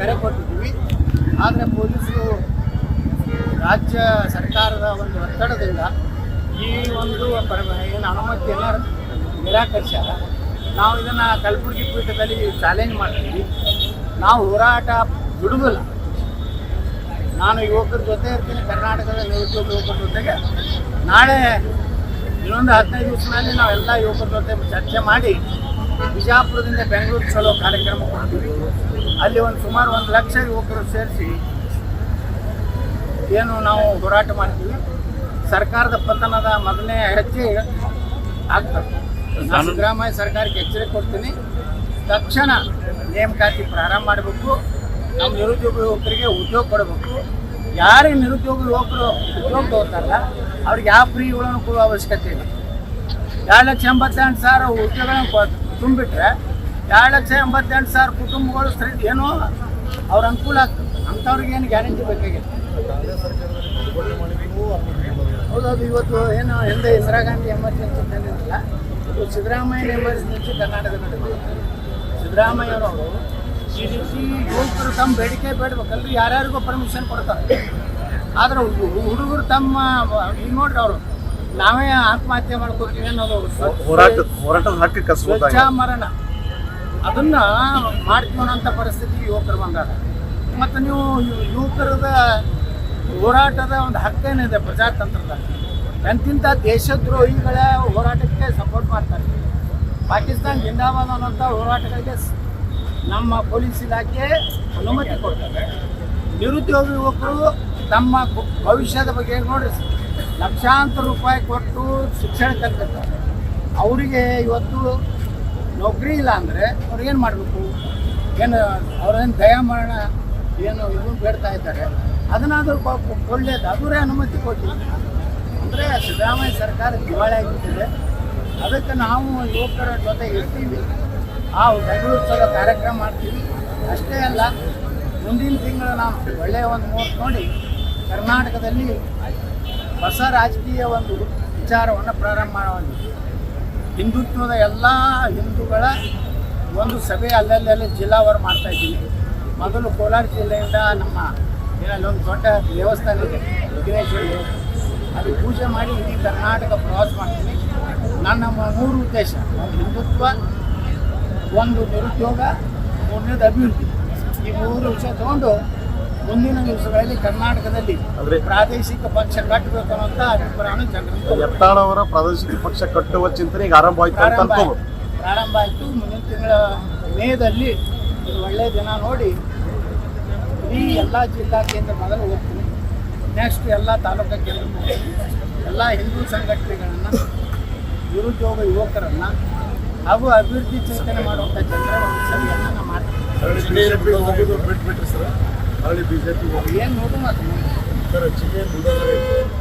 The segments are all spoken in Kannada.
ಕರೆ ಕೊಟ್ಟಿದ್ದೀವಿ. ಆದರೆ ಪೊಲೀಸರು ರಾಜ್ಯ ಸರ್ಕಾರದ ಒಂದು ಒತ್ತಡದಿಂದ ಈ ಒಂದು ಏನು ಅನುಮತಿಯನ್ನು ನಿರಾಕರಿಸ್ಯಾರ. ನಾವು ಇದನ್ನು ಕಲಬುರಗಿ ಪೀಠದಲ್ಲಿ ಚಾಲೆಂಜ್ ಮಾಡ್ತೀವಿ. ನಾವು ಹೋರಾಟ ಬಿಡುವುದಿಲ್ಲ. ನಾನು ಯುವಕರ ಜೊತೆ ಇರ್ತೀನಿ, ಕರ್ನಾಟಕದ ನಿರುದ್ಯೋಗ ಯುವಕರ ಜೊತೆಗೆ. ನಾಳೆ ಇನ್ನೊಂದು 15 ದಿವಸದಲ್ಲಿ ನಾವೆಲ್ಲ ಯುವಕರ ಜೊತೆ ಚರ್ಚೆ ಮಾಡಿ ಬಿಜಾಪುರದಿಂದ ಬೆಂಗಳೂರು ಚಲೋ ಕಾರ್ಯಕ್ರಮ ಕೊಡ್ತೀವಿ. ಅಲ್ಲಿ ಸುಮಾರು 1 ಲಕ್ಷ ಯುವಕರು ಸೇರಿಸಿ ಏನು ನಾವು ಹೋರಾಟ ಮಾಡ್ತೀವಿ. ಸರ್ಕಾರದ ಪತನದ ಮೊದಲನೇ ಹೆಜ್ಜೆ ಆಗ್ತದೆ. ನಾನು ಸಿದ್ದರಾಮಯ್ಯ ಸರ್ಕಾರಕ್ಕೆ ಎಚ್ಚರಿಕೆ ಕೊಡ್ತೀನಿ. ತಕ್ಷಣ ನೇಮಕಾತಿ ಪ್ರಾರಂಭ ಮಾಡಬೇಕು. ನಮ್ಮ ನಿರುದ್ಯೋಗ ಯುವಕರಿಗೆ ಉದ್ಯೋಗ ಕೊಡಬೇಕು. ಯಾರೇ ನಿರುದ್ಯೋಗ ಯುವಕರು ಉದ್ಯೋಗ ತಗೋತಾರಲ್ಲ ಅವ್ರಿಗೆ ಯಾವ ಫ್ರೀಗಳನ್ನು ಕೊಡುವ ಅವಶ್ಯಕತೆ ಇಲ್ಲ. 2,88,000 ಉದ್ಯೋಗಗಳನ್ನು ತುಂಬಿಟ್ರೆ 2,88,000 ಕುಟುಂಬಗಳು ಏನೋ ಅವ್ರ ಅನುಕೂಲ ಆಗ್ತದೆ. ಅಂಥವ್ರಿಗೆ ಏನು ಗ್ಯಾರಂಟಿ ಬೇಕಾಗಿದೆ? ಹೌದೌದು. ಇವತ್ತು ಏನು ಹಿಂದೆ ಇಂದಿರಾ ಗಾಂಧಿ ಎಮರ್ಜೆನ್ಸಿ ತಂದಿರಲಿಲ್ಲ, ಇವತ್ತು ಸಿದ್ದರಾಮಯ್ಯ ಎಮರ್ಜೆನ್ಸಿ ಕರ್ನಾಟಕದಲ್ಲಿ. ಸಿದ್ದರಾಮಯ್ಯನವರು ಈ ರೀತಿ ಯುವಕರು ತಮ್ಮ ಬೇಡಿಕೆ ಬೇಡಬೇಕಲ್ರಿ, ಯಾರ್ಯಾರಿಗೂ ಪರ್ಮಿಷನ್ ಕೊಡ್ತಾರೆ. ಆದರೆ ಹುಡುಗರು ತಮ್ಮ ಈಗ ನೋಡ್ರಿ, ಅವರು ನಾವೇ ಆತ್ಮಹತ್ಯೆ ಮಾಡ್ಕೊತೀವಿ ಅನ್ನೋದು ಹೋರಾಟದ ಹಕ್ಕು ಸ್ವಚ್ಛ ಮರಣ ಅದನ್ನು ಮಾಡ್ತೀವಿ ಅನ್ನೋಂಥ ಪರಿಸ್ಥಿತಿ ಯುವಕರು ಬಂದಾಗ. ಮತ್ತು ನೀವು ಯುವಕರದ ಹೋರಾಟದ ಒಂದು ಹಕ್ಕೇನಿದೆ ಪ್ರಜಾತಂತ್ರದ, ಎಂತಿಂಥ ದೇಶದ್ರೋಹಿಗಳ ಹೋರಾಟಕ್ಕೆ ಸಪೋರ್ಟ್ ಮಾಡ್ತಾರೆ. ಪಾಕಿಸ್ತಾನ ಜಿಂದಾಬಾದ್ ಅನ್ನೋಂಥ ಹೋರಾಟಗಳಿಗೆ ನಮ್ಮ ಪೊಲೀಸ್ ಇಲಾಖೆ ಅನುಮತಿ ಕೊಡ್ತಾರೆ. ನಿರುದ್ಯೋಗ ಯುವಕರು ತಮ್ಮ ಭವಿಷ್ಯದ ಬಗ್ಗೆ ನೋಡ್ರಿ, ಲಕ್ಷಾಂತರ ರೂಪಾಯಿ ಕೊಟ್ಟು ಶಿಕ್ಷಣ ಕಲಿತಿರ್ತಾರೆ. ಅವರಿಗೆ ಇವತ್ತು ನೌಕರಿ ಇಲ್ಲ ಅಂದರೆ ಅವ್ರಿಗೇನು ಮಾಡಬೇಕು? ಏನು ಅವ್ರೇನು ದಯಾಮರಣ ಏನು ಇದು ಬೇಡ್ತಾ ಇದ್ದಾರೆ, ಅದನ್ನಾದರೂ ಒಳ್ಳೇದು, ಅದರೇ ಅನುಮತಿ ಕೊಟ್ಟಿಲ್ಲ ಅಂದರೆ ಸಿದ್ದರಾಮಯ್ಯ ಸರ್ಕಾರ ದಿವಾಳಿ ಆಗಿಬಿಟ್ಟಿದೆ. ಅದಕ್ಕೆ ನಾವು ಯುವಕರ ಜೊತೆ ಇರ್ತೀವಿ. ಆ ಬೆಂಗಳೂರು ಚಲೋ ಕಾರ್ಯಕ್ರಮ ಮಾಡ್ತೀವಿ. ಅಷ್ಟೇ ಅಲ್ಲ, ಮುಂದಿನ ತಿಂಗಳು ನಾವು ಒಳ್ಳೆಯ ಒಂದು ಮುಹೂರ್ತ ನೋಡಿ ಕರ್ನಾಟಕದಲ್ಲಿ ಹೊಸ ರಾಜಕೀಯ ಒಂದು ವಿಚಾರವನ್ನು ಪ್ರಾರಂಭ ಮಾಡುವಂಥದ್ದು. ಹಿಂದುತ್ವದ ಎಲ್ಲ ಹಿಂದೂಗಳ ಒಂದು ಸಭೆ ಅಲ್ಲಲ್ಲಿ ಜಿಲ್ಲಾವಾರು ಮಾಡ್ತಾಯಿದ್ದೀವಿ. ಮೊದಲು ಕೋಲಾರ ಜಿಲ್ಲೆಯಿಂದ ನಮ್ಮ ಏನಲ್ಲಿ ಒಂದು ದೊಡ್ಡ ದೇವಸ್ಥಾನ ಇದೆ, ವಿಘ್ನೇಶ್ವರ ದೇವಸ್ಥಾನ, ಅಲ್ಲಿ ಪೂಜೆ ಮಾಡಿ ಇಡೀ ಕರ್ನಾಟಕ ಪ್ರವಾಸ ಮಾಡ್ತೀನಿ. ನನ್ನ 3 ಉದ್ದೇಶ: ಒಂದು ಹಿಂದುತ್ವ, ಒಂದು ನಿರುದ್ಯೋಗ, 3ನೇದು ಅಭಿವೃದ್ಧಿ. ಈ 3 ವಿಷಯ ತಗೊಂಡು ಮುಂದಿನ ದಿವಸಗಳಲ್ಲಿ ಕರ್ನಾಟಕದಲ್ಲಿ ಪ್ರಾದೇಶಿಕ ಪಕ್ಷ ಕಟ್ಟಬೇಕು ಅನ್ನೋಂಥ ಅಭಿಪ್ರಾಯವನ್ನು ಜನರು. ಯತ್ನಾಳ್ ಅವರ ಪ್ರಾದೇಶಿಕ ಪಕ್ಷ ಕಟ್ಟುವ ಚಿಂತನೆ ಈಗ ಆರಂಭ ಆಯಿತು. ಮುಂದಿನ ತಿಂಗಳ ಮೇದಲ್ಲಿ ಒಳ್ಳೆಯ ದಿನ ನೋಡಿ ಇಡೀ ಎಲ್ಲ ಜಿಲ್ಲಾ ಕೇಂದ್ರ ಮೊದಲು ಹೋಗ್ತೀನಿ. ನೆಕ್ಸ್ಟ್ ಎಲ್ಲ ತಾಲೂಕಾ ಕೇಂದ್ರಕ್ಕೆ ಹೋಗ್ತೀನಿ. ಎಲ್ಲ ಹಿಂದೂ ಸಂಘಟನೆಗಳನ್ನು, ನಿರುದ್ಯೋಗ ಯುವಕರನ್ನು ಹಾಗೂ ಅಭಿವೃದ್ಧಿ ಚಿಂತನೆ ಮಾಡುವಂಥ ಜನರ ಒಂದು ಸಭೆಯನ್ನು ನಾನು ಮಾಡ್ತೀನಿ. ಏನು ನೋಡೋಣ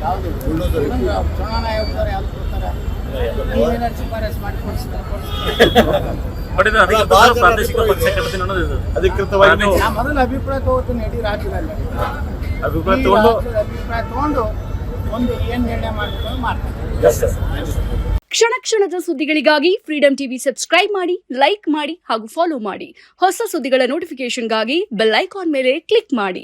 ಯಾವುದು ಚುನಾವಣಾ ಆಯೋಗದವ್ರು ಯಾವ್ದು ಕೊಡ್ತಾರೆ, ನೀವೇನಾದ್ರು ಶಿಫಾರಸು ಮಾಡಿ ಅಧಿಕೃತವಾಗಿ ನಾ ಮೊದಲು ಅಭಿಪ್ರಾಯ ತಗೋತೀನಿ. ಇಡೀ ರಾಜ್ಯದಲ್ಲಿ ಅಭಿಪ್ರಾಯ ತಗೊಂಡು ಒಂದು ಏನು ನಿರ್ಣಯ ಮಾಡಬೇಕು ಮಾಡ್ತೀನಿ. ಕ್ಷಣ ಕ್ಷಣದ ಸುದ್ದಿಗಳಿಗಾಗಿ ಫ್ರೀಡಂ ಟಿವಿ ಸಬ್ಸ್ಕ್ರೈಬ್ ಮಾಡಿ, ಲೈಕ್ ಮಾಡಿ ಹಾಗೂ ಫಾಲೋ ಮಾಡಿ. ಹೊಸ ಸುದ್ದಿಗಳ ನೋಟಿಫಿಕೇಶನ್ಗಾಗಿ ಬೆಲ್ ಐಕಾನ್ ಮೇಲೆ ಕ್ಲಿಕ್ ಮಾಡಿ.